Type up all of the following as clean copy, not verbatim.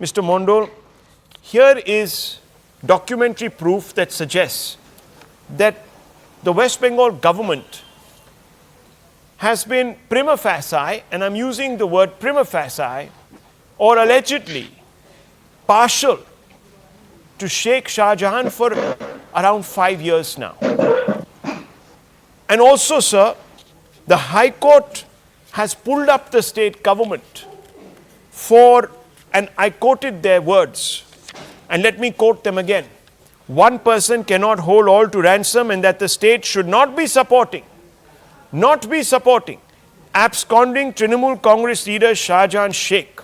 Mr. Mondal, here is documentary proof that suggests that the West Bengal government has been prima facie, and I'm using the word prima facie, or allegedly partial to Sheikh Shah Jahan for around 5 years now. And also, sir, the High Court has pulled up the state government for, and I quoted their words, and let me quote them again. One person cannot hold all to ransom, and that the state should not be supporting absconding Trinamool Congress leader Shah Jahan Sheikh.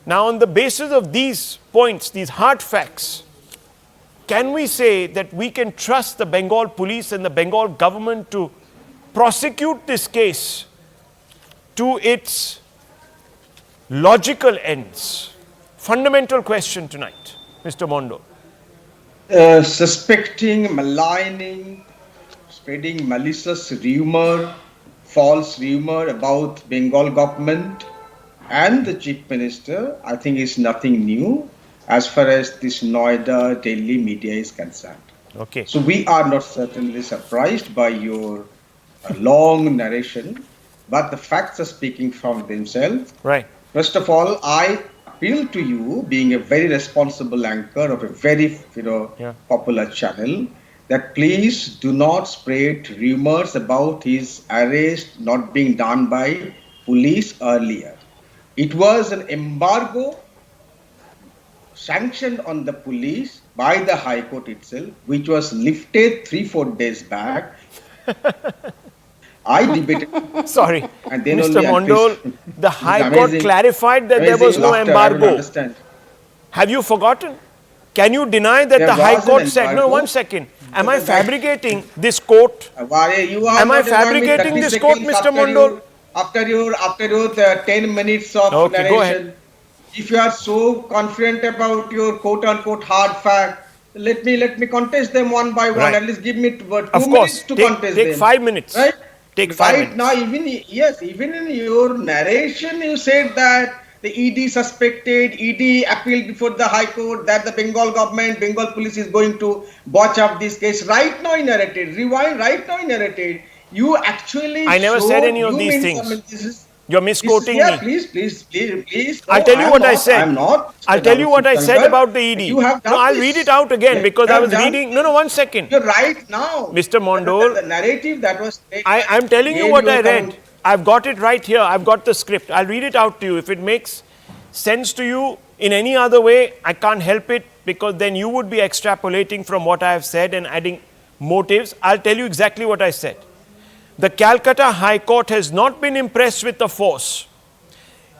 Now, on the basis of these points, these hard facts, can we say that we can trust the Bengal police and the Bengal government to prosecute this case to its logical ends? Fundamental question tonight, Mr. Mondal. Suspecting, maligning, spreading malicious rumor, false rumor about Bengal government and the Chief Minister, I think is nothing new as far as this Noida, Delhi media is concerned. Okay. So we are not certainly surprised by your long narration, but the facts are speaking from themselves. Right. First of all, I appeal to you, being a very responsible anchor of a very popular channel, that please do not spread rumors about his arrest not being done by police earlier. It was an embargo sanctioned on the police by the High Court itself, which was lifted 3-4 days back. I debated. Sorry, and then Mr. Mondal, the High Court clarified that there was no embargo. Have you forgotten? Can you deny that the High Court said, no, 1 second, am I fabricating this quote? Am I fabricating this quote, Mr. Mondal? After your 10 minutes of narration, go ahead. If you are so confident about your quote-unquote hard fact, let me contest them one by one. Right. At least give me 2 of minutes course. to contest them. Take 5 minutes. Right? Take 5 minutes. Right now, even in your narration, you said that the ED suspected, ED appealed before the High Court that the Bengal government, Bengal police is going to watch up this case. Right now, you narrated. Rewind. Right now, you narrated. You actually. I never said any of these things. You're misquoting me. Please. I'll tell you what I said. I'm not. I'll tell you what I said about the ED. You have done I'll read it out again because I was reading. No, 1 second. You're right now. Mr. Mondal. The narrative that was. I'm telling you what I read. I've got it right here. I've got the script. I'll read it out to you. If it makes sense to you in any other way, I can't help it because then you would be extrapolating from what I have said and adding motives. I'll tell you exactly what I said. The Calcutta High Court has not been impressed with the force.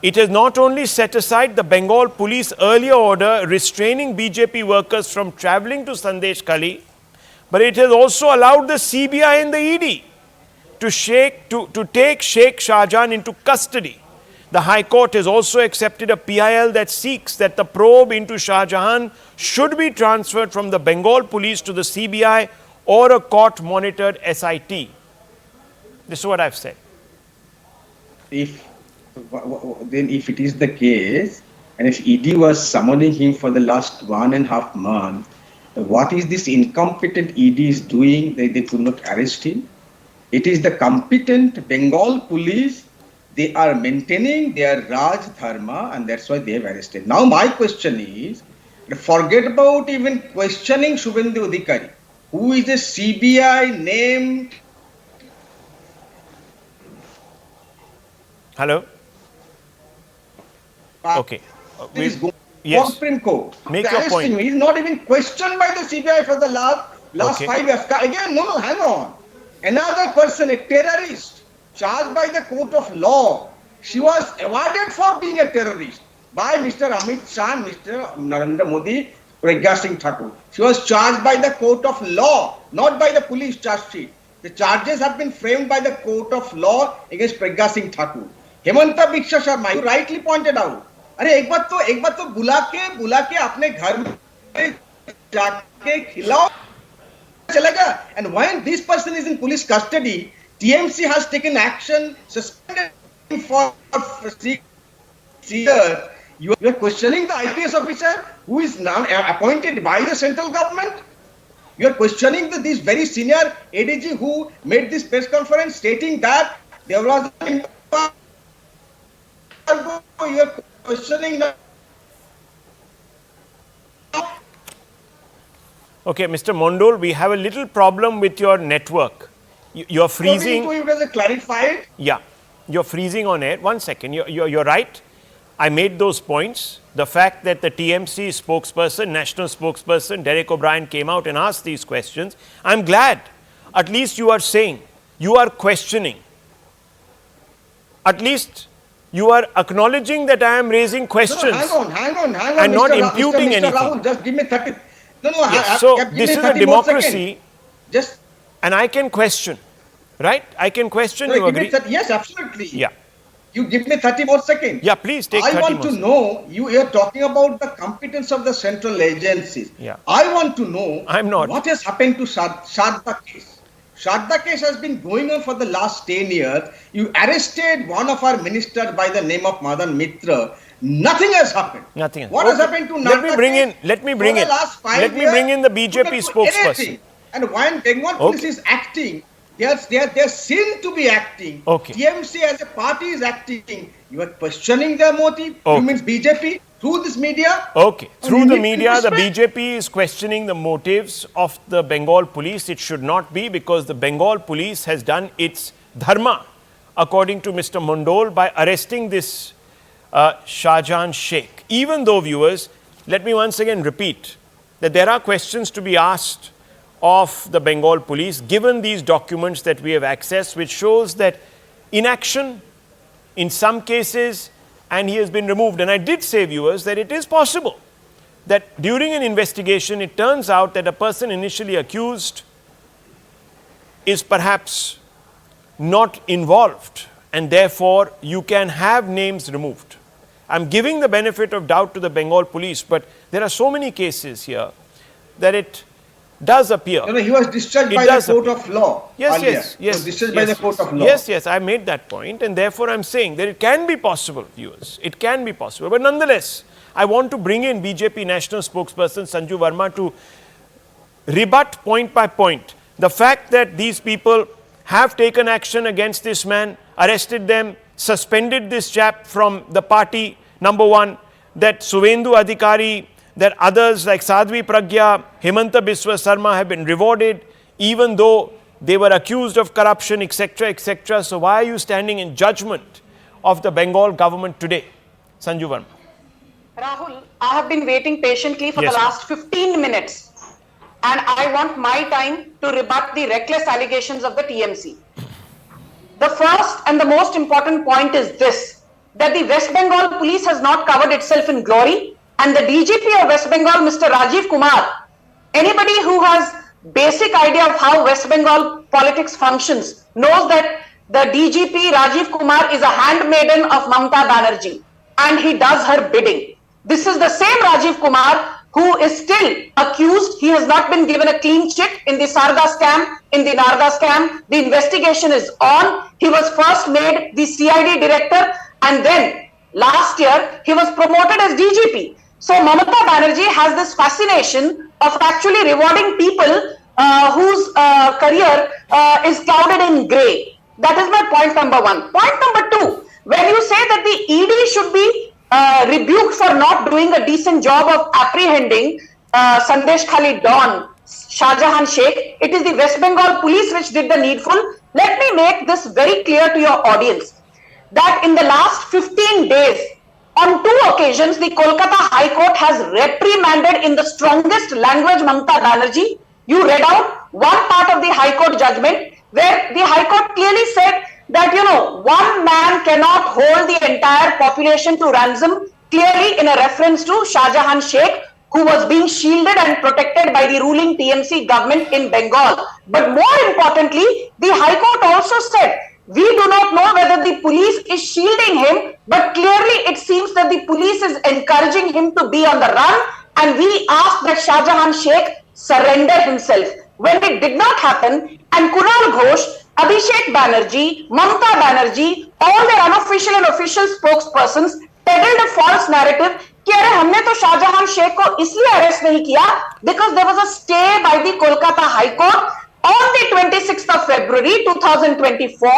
It has not only set aside the Bengal police earlier order restraining BJP workers from travelling to Sandesh Kali, but it has also allowed the CBI and the ED to take Sheikh Shah Jahan into custody. The High Court has also accepted a PIL that seeks that the probe into Shah Jahan should be transferred from the Bengal police to the CBI or a court-monitored SIT. This is what I've said. If it is the case, and if ED was summoning him for the last 1.5 months, what is this incompetent ED is doing? They could not arrest him. It is the competent Bengal police. They are maintaining their Raj Dharma, and that's why they have arrested. Now my question is, forget about even questioning Shubhendu Adhikari, who is a CBI named. Hello? Okay. Yes. Supreme Court. Make your point. He is not even questioned by the CBI for the last 5 years. Again, no, hang on. Another person, a terrorist, charged by the court of law. She was awarded for being a terrorist by Mr. Amit Shah and Mr. Narendra Modi, Pragya Singh Thakur. She was charged by the court of law, not by the police charge sheet. The charges have been framed by the court of law against Pragya Singh Thakur. Hemanta Bishwa Sharma, you rightly pointed out. अरे एक बात तो बुला के अपने घर में जाके खिलाओ चलेगा. And when this person is in police custody, TMC has taken action, suspended him for 6 years. You are questioning the IPS officer who is now appointed by the central government. You are questioning this very senior ADG who made this press conference stating that there was a you are questioning now. Okay, Mr. Mondol, we have a little problem with your network. You're freezing. You guys clarify it. Yeah, you're freezing on air. 1 second. You're right. I made those points. The fact that the TMC spokesperson, national spokesperson, Derek O'Brien came out and asked these questions. I'm glad. At least you are saying, you are questioning. At least you are acknowledging that I am raising questions. No, hang on. And Mr. not imputing Mr. anything. Rahul, just give me 30. No, Yes, so this is a democracy. Just. And I can question, right? I can question, you agree? Yes, absolutely. Yeah. You give me 30 more seconds. Yeah, please take 30 I more want to seconds. know, you are talking about the competence of the central agencies. Yeah. I want to know I'm not. what has happened to Sharda case. Sharda case has been going on for the last 10 years. You arrested one of our ministers by the name of Madan Mitra. Nothing has happened. Nothing has What has happened to Let me bring case? in For the last 5 let me years, bring in the you BJP couldn't do spokesperson. anything. And when Bengal police is acting, they are seen to be acting. Okay. TMC as a party is acting. You are questioning their motive. Okay. You means BJP through this media. Okay. And Through you the need to media, the respect. BJP is questioning the motives of the Bengal police. It should not be, because the Bengal police has done its dharma, according to Mr. Mondol, by arresting this Shahjahan Sheikh. Even though, viewers, let me once again repeat that there are questions to be asked of the Bengal police, given these documents that we have accessed, which shows that inaction in some cases, and he has been removed. And I did say, viewers, that it is possible that during an investigation, it turns out that a person initially accused is perhaps not involved, and therefore you can have names removed. I'm giving the benefit of doubt to the Bengal police, but there are so many cases here that it does appear. No, he was discharged It by the does court appear. of law. Yes, earlier. yes, He yes. was discharged yes, by the court of law. Yes, I made that point, and therefore I'm saying that it can be possible, viewers. It can be possible. But nonetheless, I want to bring in BJP national spokesperson Sanju Verma to rebut point by point the fact that these people have taken action against this man, arrested them, suspended this chap from the party, number one, that Suvendu Adhikari, that others like Sadhvi Pragya, Himanta Biswa Sarma have been rewarded, even though they were accused of corruption, etc., etc. So why are you standing in judgment of the Bengal government today? Sanju Verma. Rahul, I have been waiting patiently for Yes, the ma'am. last 15 minutes, and I want my time to rebut the reckless allegations of the TMC. The first and the most important point is this, that the West Bengal police has not covered itself in glory, and the DGP of West Bengal, Mr. Rajiv Kumar, anybody who has basic idea of how West Bengal politics functions knows that the DGP Rajiv Kumar is a handmaiden of Mamata Banerjee, and he does her bidding. This is the same Rajiv Kumar who is still accused. He has not been given a clean chit in the Sarda scam, in the Narda scam. The investigation is on. He was first made the CID director, and then last year he was promoted as DGP. So Mamata Banerjee has this fascination of actually rewarding people whose career is clouded in grey. That is my point number one. Point number two, when you say that the ED should be rebuked for not doing a decent job of apprehending Sandesh Khali Don, Shahjahan Sheikh, it is the West Bengal police which did the needful. Let me make this very clear to your audience, that in the last 15 days, on 2 occasions, the Kolkata High Court has reprimanded in the strongest language Mamata Banerjee. You read out one part of the High Court judgment where the High Court clearly said that, one man cannot hold the entire population to ransom, clearly in a reference to Shahjahan Sheikh, who was being shielded and protected by the ruling TMC government in Bengal. But more importantly, the High Court also said, we do not know whether the police is shielding him, but clearly it seems that the police is encouraging him to be on the run, and we ask that Shahjahan Sheikh surrender himself. When it did not happen, and Kunal Ghosh, Abhishek Banerjee, Mamata Banerjee, all their unofficial and official spokespersons peddled a false narrative कि अरे हमने तो शाहजहां शेख को इसलिए arrest नहीं किया because there was a stay by the Kolkata High Court on the 26th of February 2024.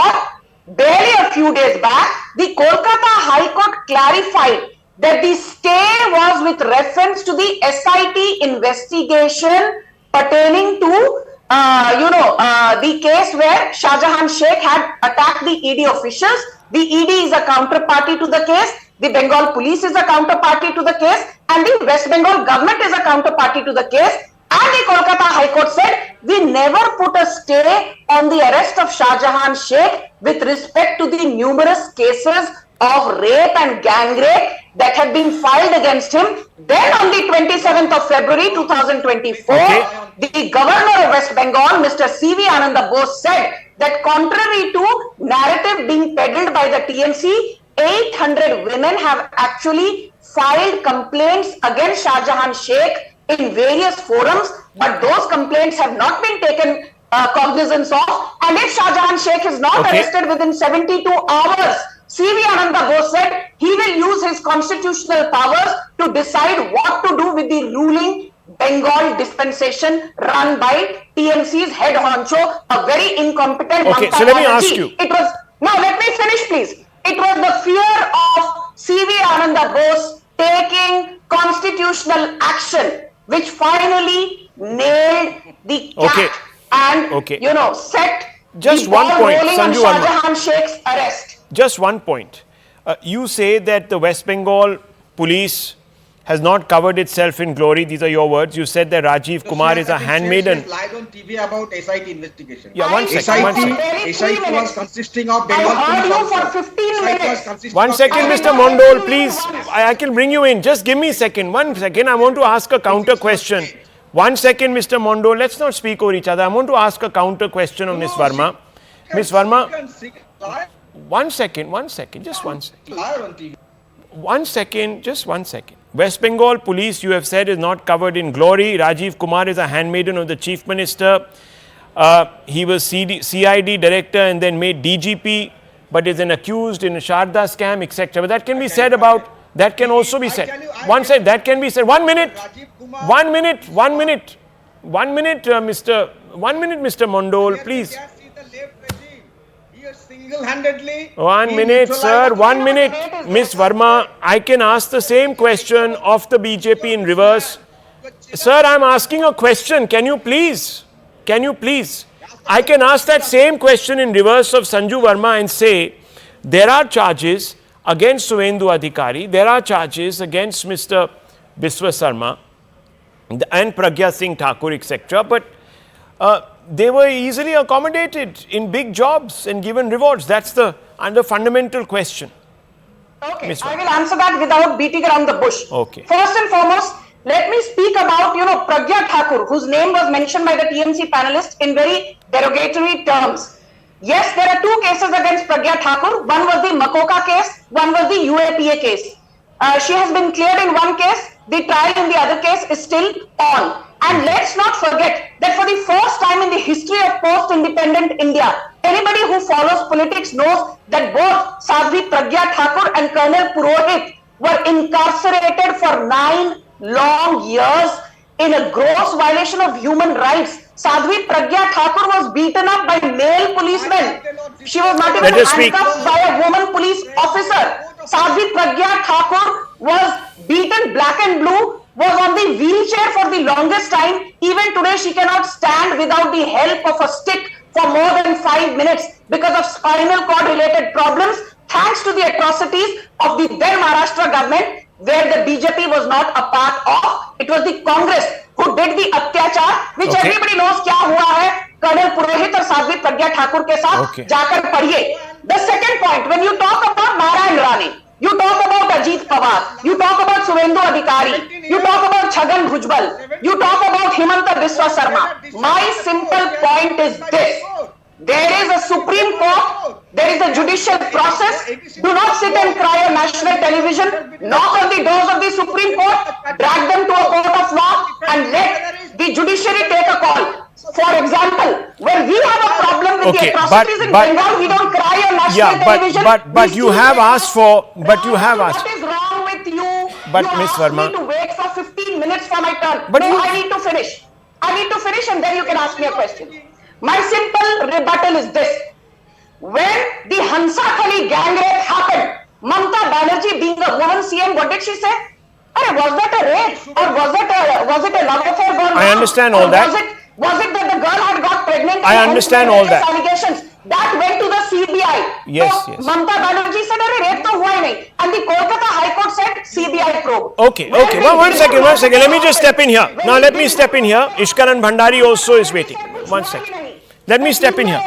Barely a few days back, the Kolkata High Court clarified that the stay was with reference to the SIT investigation pertaining to the case where Shahjahan Sheikh had attacked the ED officials. The ED is a counterparty to the case. The Bengal police is a counterparty to the case, and the West Bengal government is a counterparty to the case. And the Kolkata High Court said, we never put a stay on the arrest of Shahjahan Sheikh with respect to the numerous cases of rape and gang rape that had been filed against him. Then on the 27th of February 2024, the governor of West Bengal, Mr. C.V. Ananda Bose, said that contrary to narrative being peddled by the TMC, 800 women have actually filed complaints against Shahjahan Sheikh in various forums, but those complaints have not been taken cognizance of. And if Shahjahan Sheikh is not arrested within 72 hours, C.V. Ananda Bose said he will use his constitutional powers to decide what to do with the ruling Bengal dispensation run by TMC's head honcho, a very incompetent so let me ask you. It was, no, let me finish please. It was the fear of C.V. Ananda Bose taking constitutional action which finally nailed the cat and, set just the one ball point, rolling Sanju on Verma. Shahjahan Sheikh's arrest. Just one point. You say that the West Bengal police has not covered itself in glory. These are your words. You said that Rajiv Kumar is a handmaiden. She lied on TV about SIT investigation. Yeah, one second. SIT was consisting of Bengal I heard police you for officers. 15 minutes. One second, Mr. Mondol, please. I can bring you in. Just give me a second. 1 second. I want to ask a counter question. 1 second, Mr. Mondol. Let's not speak over each other. I want to ask a counter question of Ms. Verma. Ms. Verma, 1 second. Just 1 second. 1 second, just 1 second. West Bengal police, you have said, is not covered in glory. Rajiv Kumar is a handmaiden of the chief minister. He was CID director and then made DGP, but is an accused in a Sharda scam, etc. But that can be said about, that can also be said. One second, that can be said. 1 minute, Mr. Mondol, please. Single-handedly. 1 minute, sir. 1 minute. Ms. Verma, I can ask the same question of the BJP in reverse. Sir, I'm asking a question. Can you please? I can ask that same question in reverse of Sanju Verma and say, there are charges against Suvendu Adhikari. There are charges against Mr. Biswa Sarma and Pragya Singh Thakur, etc. But they were easily accommodated in big jobs and given rewards. That's the fundamental question. Okay, I will answer that without beating around the bush. Okay. First and foremost, let me speak about, Pragya Thakur, whose name was mentioned by the TMC panelists in very derogatory terms. Yes, there are two cases against Pragya Thakur. One was the Makoka case, one was the UAPA case. She has been cleared in one case. The trial in the other case is still on. And let's not forget that for the first time in the history of post-independent India, anybody who follows politics knows that both Sadhvi Pragya Thakur and Colonel Purohit were incarcerated for 9 long years in a gross violation of human rights. Sadhvi Pragya Thakur was beaten up by male policemen. She was not even handcuffed by a woman police officer. Sadhvi Pragya Thakur was beaten black and blue, was on the wheelchair for the longest time. Even today, she cannot stand without the help of a stick for more than 5 minutes because of spinal cord related problems, thanks to the atrocities of the then Maharashtra government, where the BJP was not a part of. It was the Congress who did the atyachar, which everybody knows क्या हुआ है colonel पुरोहित और साध्वी प्रज्ञा ठाकुर के साथ जाकर पढ़िए. The second point, when you talk about Narayan Rane, you talk about Ajit Pawar, you talk about Suvendu Adhikari, you talk about Chhagan Bhujbal, you talk about Himanta Biswa Sarma. My simple point is this. There is a Supreme Court, there is a judicial process. Do not sit and cry on national television. Knock on the doors of the Supreme Court, drag them to a court of law and let the judiciary take a call. For example, when we have a problem with the atrocities in Bengal, we don't cry on national television. But you have asked for, What is wrong But you Miss asked Verma- me to wait for 15 minutes for my turn. But No, you- I need to finish. I need to finish and then you can ask me a question. My simple rebuttal is this. When the Hansakhali gang rape happened, Mamata Banerjee being a woman CM, what did she say? Hey, was that a rape or was it a love affair gone I wrong? understand Or all that. Was it that the girl had got pregnant? I and understand hence all the that. Allegations that went to the CBI. Yes, so, yes. Mamata Banerjee said, "Arey, rape to hua hi nahi." And the Kolkata High Court said CBI probe. Okay. One second. Let me just step in here. Now let me step in here. Ishkaran Bhandari also is waiting. One second. Let me step in here.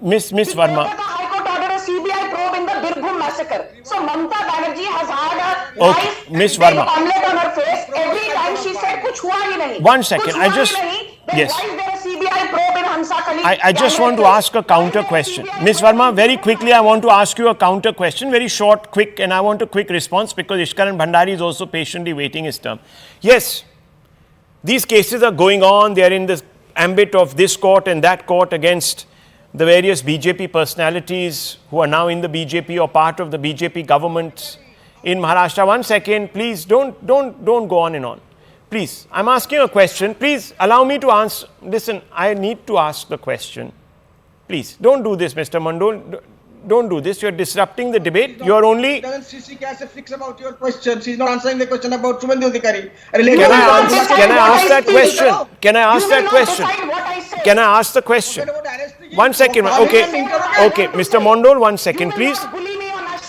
Miss Verma. Kolkata High Court ordered a CBI probe in the Birbhum massacre. So Mamata Banerjee has had a Okay, nice Miss big Verma. omelette on her face every time she said kuch hua hi nahi. One second, Kuch I hua just- hi nahi. Then yes. why is there a CBI probe in Hansakhali? I just want to ask a counter question. Miss Verma, very quickly, I want to ask you a counter question, very short, quick, and I want a quick response because Ishkaran Bhandari is also patiently waiting his turn. Yes, these cases are going on. They are in the ambit of this court and that court against the various BJP personalities who are now in the BJP or part of the BJP government in Maharashtra. One second, please don't go on and on. Please, I'm asking a question. Please allow me to answer. Listen, I need to ask the question. Please, don't do this, Mr. Mandol. Don't do this. You're disrupting the debate. You're only. Doesn't CC Cass fix about your question? She's not answering the question about Subhendu Adhikari. Can I ask that question? Can I ask that question? Can I ask the question? One second. Okay, Mr. Mondol, 1 second, please.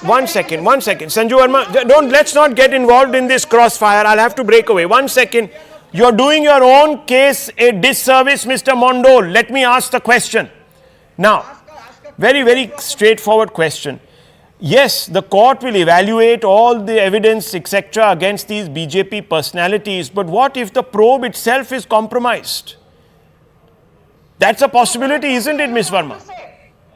1 second. Sanju Verma, let's not get involved in this crossfire. I'll have to break away. 1 second. You're doing your own case a disservice, Mr. Mondol. Let me ask the question. Now, very, very straightforward question. Yes, the court will evaluate all the evidence, etc., against these BJP personalities, but what if the probe itself is compromised? That's a possibility, isn't it, Ms. Verma?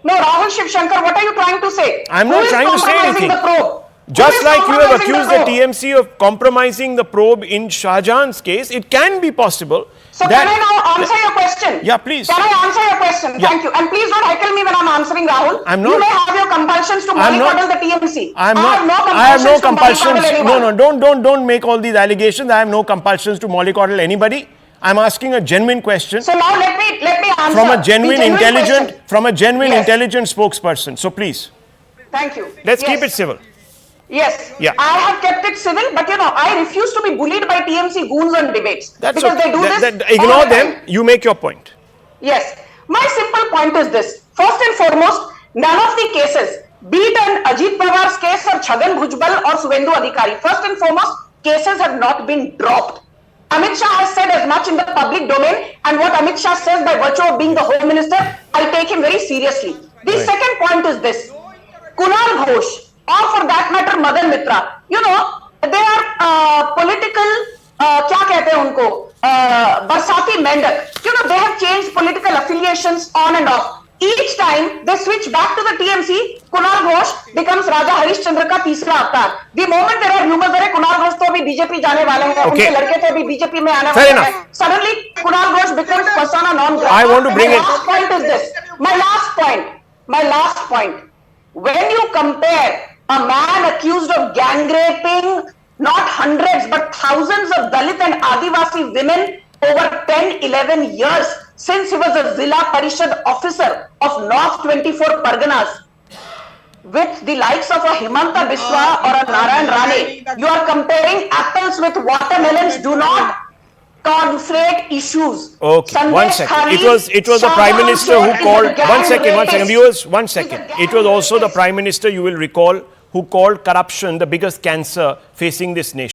No, Rahul Shiv Shankar, what are you trying to say? I'm Who not is trying to say compromising anything. the probe? Who Just is like you have compromising accused the probe? TMC of compromising the probe in Shahjahan's case, it can be possible. So can I now answer your question? Yeah, please. Can I answer your question? Yeah. Thank you. And please don't heckle me when I'm answering, Rahul. I'm not. You may have your compulsions to I'm not. mollycoddle the TMC. I have no to compulsions. mollycoddle No, anyone. don't make all these allegations. I have no compulsions to mollycoddle anybody. I'm asking a genuine question So now let me answer. from a the genuine, question. intelligent, Yes. intelligent spokesperson. So please, Thank you. let's Yes. keep it civil. Yes. Yeah. I have kept it civil, but I refuse to be bullied by TMC goons on debates. That's because okay. they do this. Ignore all the them. time. You make your point. Yes. My simple point is this. First and foremost, none of the cases, be it an Ajit Pawar's case or Chhagan Bhujbal or Subhendu Adhikari, first and foremost, cases have not been dropped. Amit Shah has said as much in the public domain, and what Amit Shah says by virtue of being the Home Minister, I take him very seriously. The Right. second point is this. Kunal Ghosh, or for that matter Madan Mitra, they are political, क्या कहते हैं उनको, बरसाती मेंढक. They have changed political affiliations on and off. Each time they switch back to the TMC, Kunal Ghosh becomes Raja Harishchandra का तीसरा अवतार. The moment there are rumors that Kunal Ghosh तो अभी बीजेपी जाने वाले हैं, Okay. उनके लड़के तो अभी बीजेपी में आने Fair वाले enough. हैं. Suddenly Kunal Ghosh becomes persona non grata. I want to bring My it- last point is this. My last point. When you compare a man accused of gang raping not hundreds but thousands of Dalit and Adivasi women over 10-11 years since he was a Zilla Parishad officer of North 24 Parganas with the likes of a Himanta Biswa or a Narayan Rane, you are comparing apples with watermelons. Do not conflate issues. Okay, Sandesh 1 second. Khani, It was the Prime Shahjahan Minister who Sheikh is called. a gang 1 second, rapist. viewers. 1 He's a second. gang It was also the rapist. Prime Minister, you will recall, who called corruption the biggest cancer facing this nation.